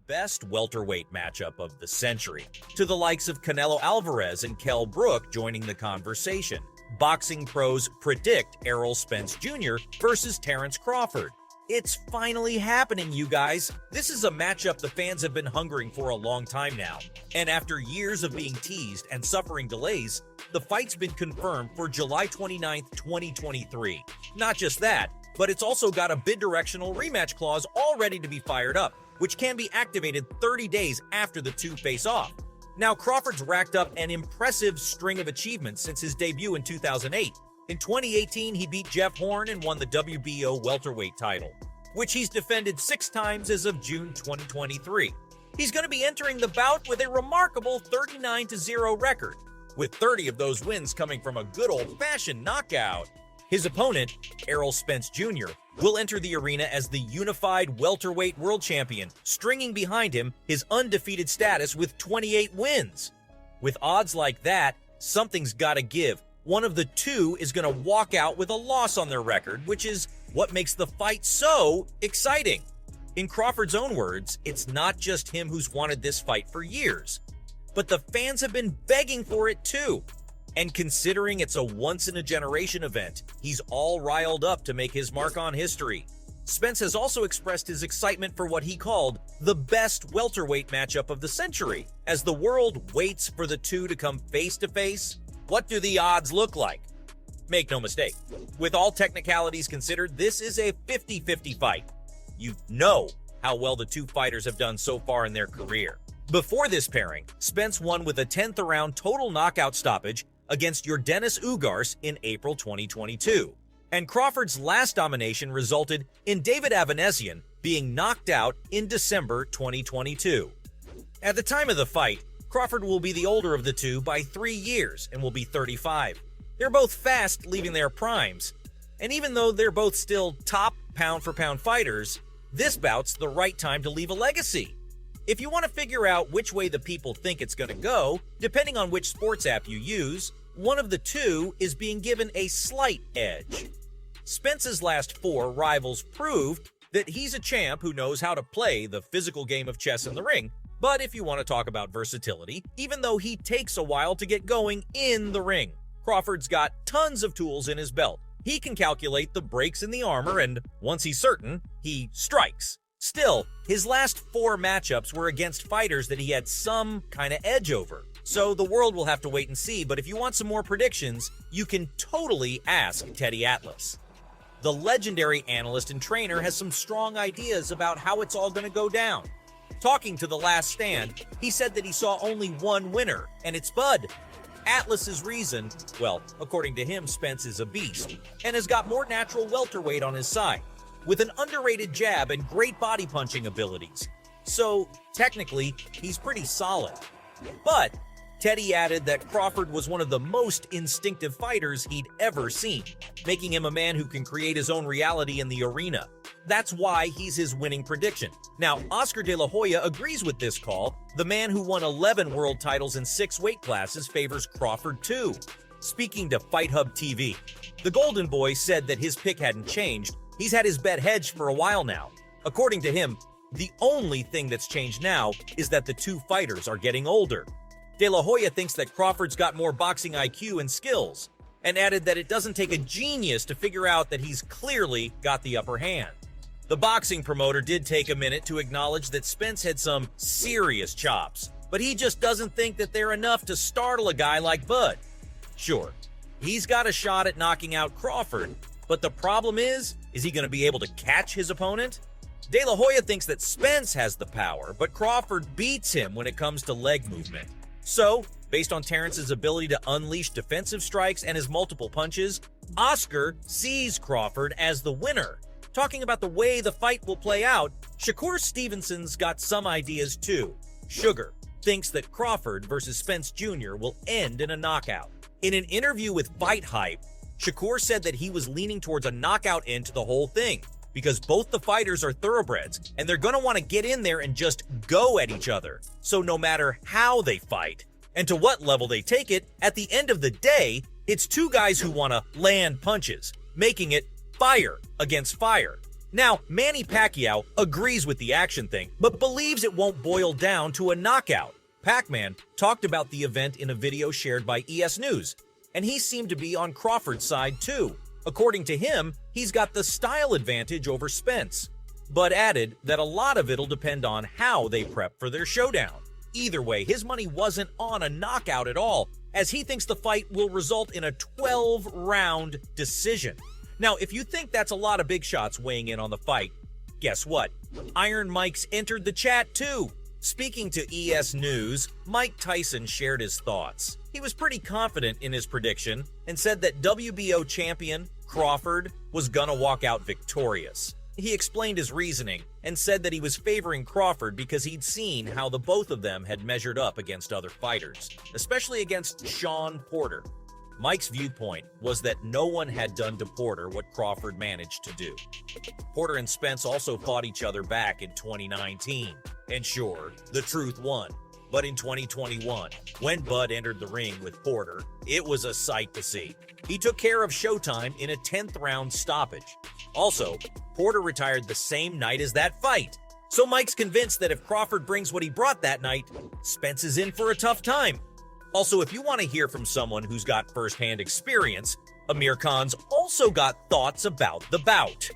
best welterweight matchup of the century, to the likes of Canelo Alvarez and Kell Brook joining the conversation. Boxing pros predict Errol Spence Jr. versus Terrence Crawford. It's finally happening, you guys. This is a matchup the fans have been hungering for a long time now. And after years of being teased and suffering delays, the fight's been confirmed for July 29th, 2023. Not just that, but it's also got a bidirectional rematch clause all ready to be fired up, which can be activated 30 days after the two face off. Now, Crawford's racked up an impressive string of achievements since his debut in 2008. In 2018, he beat Jeff Horn and won the WBO welterweight title, which he's defended 6 times as of June 2023. He's going to be entering the bout with a remarkable 39-0 record, with 30 of those wins coming from a good old-fashioned knockout. His opponent, Errol Spence Jr., will enter the arena as the unified welterweight world champion, stringing behind him his undefeated status with 28 wins. With odds like that, something's got to give. One of the two is going to walk out with a loss on their record, which is what makes the fight so exciting. In Crawford's own words, it's not just him who's wanted this fight for years, but the fans have been begging for it too. And considering it's a once-in-a-generation event, he's all riled up to make his mark on history. Spence has also expressed his excitement for what he called the best welterweight matchup of the century. As the world waits for the two to come face-to-face, what do the odds look like? Make no mistake, with all technicalities considered, this is a 50-50 fight. You know how well the two fighters have done so far in their career. Before this pairing, Spence won with a 10th round total knockout stoppage against Yordenis Ugar's in April 2022. And Crawford's last domination resulted in David Avanesian being knocked out in December 2022. At the time of the fight, Crawford will be the older of the two by 3 years and will be 35. They're both fast, leaving their primes. And even though they're both still top pound-for-pound fighters, this bout's the right time to leave a legacy. If you want to figure out which way the people think it's going to go, depending on which sports app you use, one of the two is being given a slight edge. Spence's last 4 rivals proved that he's a champ who knows how to play the physical game of chess in the ring. But if you want to talk about versatility, even though he takes a while to get going in the ring, Crawford's got tons of tools in his belt. He can calculate the breaks in the armor, and once he's certain, he strikes. Still, his last 4 matchups were against fighters that he had some kind of edge over. So the world will have to wait and see, but if you want some more predictions, you can totally ask Teddy Atlas. The legendary analyst and trainer has some strong ideas about how it's all going to go down. Talking to The Last Stand, he said that he saw only one winner, and it's Bud. Atlas's reason, well, according to him, Spence is a beast, and has got more natural welterweight on his side, with an underrated jab and great body punching abilities. So, technically, he's pretty solid. But Teddy added that Crawford was one of the most instinctive fighters he'd ever seen, making him a man who can create his own reality in the arena. That's why he's his winning prediction. Now, Oscar De La Hoya agrees with this call. The man who won 11 world titles in 6 weight classes favors Crawford too. Speaking to Fight Hub TV, the Golden Boy said that his pick hadn't changed. He's had his bet hedged for a while now. According to him, the only thing that's changed now is that the two fighters are getting older. De La Hoya thinks that Crawford's got more boxing IQ and skills, and added that it doesn't take a genius to figure out that he's clearly got the upper hand. The boxing promoter did take a minute to acknowledge that Spence had some serious chops, but he just doesn't think that they're enough to startle a guy like Bud. Sure, he's got a shot at knocking out Crawford, but the problem is he going to be able to catch his opponent? De La Hoya thinks that Spence has the power, but Crawford beats him when it comes to leg movement. So, based on Terrence's ability to unleash defensive strikes and his multiple punches, Oscar sees Crawford as the winner. Talking about the way the fight will play out, Shakur Stevenson's got some ideas too. Sugar thinks that Crawford versus Spence Jr. will end in a knockout. In an interview with Fight Hype, Shakur said that he was leaning towards a knockout end to the whole thing, because both the fighters are thoroughbreds, and they're going to want to get in there and just go at each other. So no matter how they fight, and to what level they take it, at the end of the day, it's two guys who want to land punches, making it fire against fire. Now, Manny Pacquiao agrees with the action thing, but believes it won't boil down to a knockout. Pac-Man talked about the event in a video shared by ES News, and he seemed to be on Crawford's side too. According to him, he's got the style advantage over Spence, but added that a lot of it'll depend on how they prep for their showdown. Either way, his money wasn't on a knockout at all, as he thinks the fight will result in a 12-round decision. Now, if you think that's a lot of big shots weighing in on the fight, guess what? Iron Mike's entered the chat too. Speaking to ES News, Mike Tyson shared his thoughts. He was pretty confident in his prediction and said that WBO champion Crawford was gonna walk out victorious. He explained his reasoning and said that he was favoring Crawford because he'd seen how the both of them had measured up against other fighters, especially against Shawn Porter. Mike's viewpoint was that no one had done to Porter what Crawford managed to do. Porter and Spence also fought each other back in 2019. And sure, the truth won. But in 2021, when Bud entered the ring with Porter, it was a sight to see. He took care of Showtime in a 10th round stoppage. Also, Porter retired the same night as that fight. So Mike's convinced that if Crawford brings what he brought that night, Spence is in for a tough time. Also, if you want to hear from someone who's got first-hand experience, Amir Khan's also got thoughts about the bout.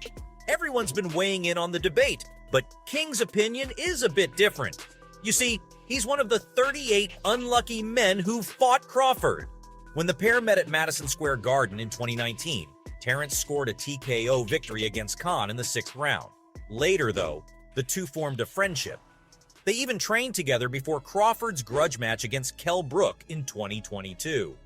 Everyone's been weighing in on the debate, but King's opinion is a bit different. You see, he's one of the 38 unlucky men who fought Crawford. When the pair met at Madison Square Garden in 2019, Terrence scored a TKO victory against Khan in the 6th round. Later, though, the two formed a friendship. They even trained together before Crawford's grudge match against Kell Brook in 2022.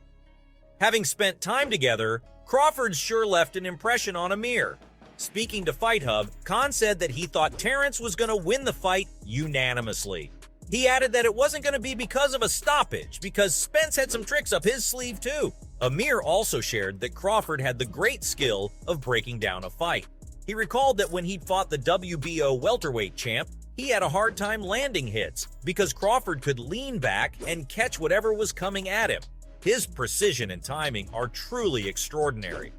Having spent time together, Crawford sure left an impression on Amir. Speaking to Fight Hub, Khan said that he thought Terrence was going to win the fight unanimously. He added that it wasn't going to be because of a stoppage, because Spence had some tricks up his sleeve too. Amir also shared that Crawford had the great skill of breaking down a fight. He recalled that when he'd fought the WBO welterweight champ, he had a hard time landing hits because Crawford could lean back and catch whatever was coming at him. His precision and timing are truly extraordinary.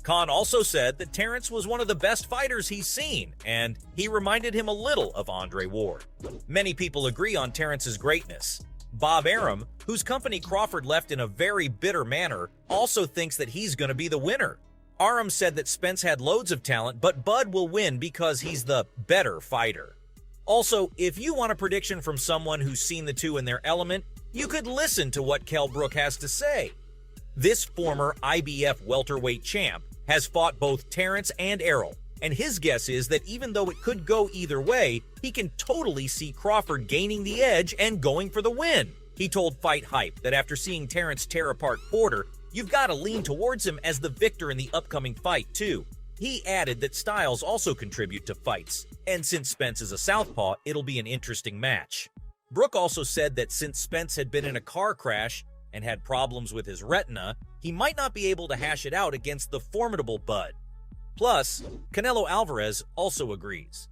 Khan also said that Terrence was one of the best fighters he's seen, and he reminded him a little of Andre Ward. Many people agree on Terrence's greatness. Bob Arum, whose company Crawford left in a very bitter manner, also thinks that he's going to be the winner. Arum said that Spence had loads of talent, but Bud will win because he's the better fighter. Also, if you want a prediction from someone who's seen the two in their element, you could listen to what Kell Brook has to say. This former IBF welterweight champ has fought both Terrence and Errol, and his guess is that even though it could go either way, he can totally see Crawford gaining the edge and going for the win. He told Fight Hype that after seeing Terrence tear apart Porter, you've got to lean towards him as the victor in the upcoming fight too. He added that styles also contribute to fights, and since Spence is a southpaw, it'll be an interesting match. Brook also said that since Spence had been in a car crash and had problems with his retina, he might not be able to hash it out against the formidable Bud. Plus, Canelo Alvarez also agrees.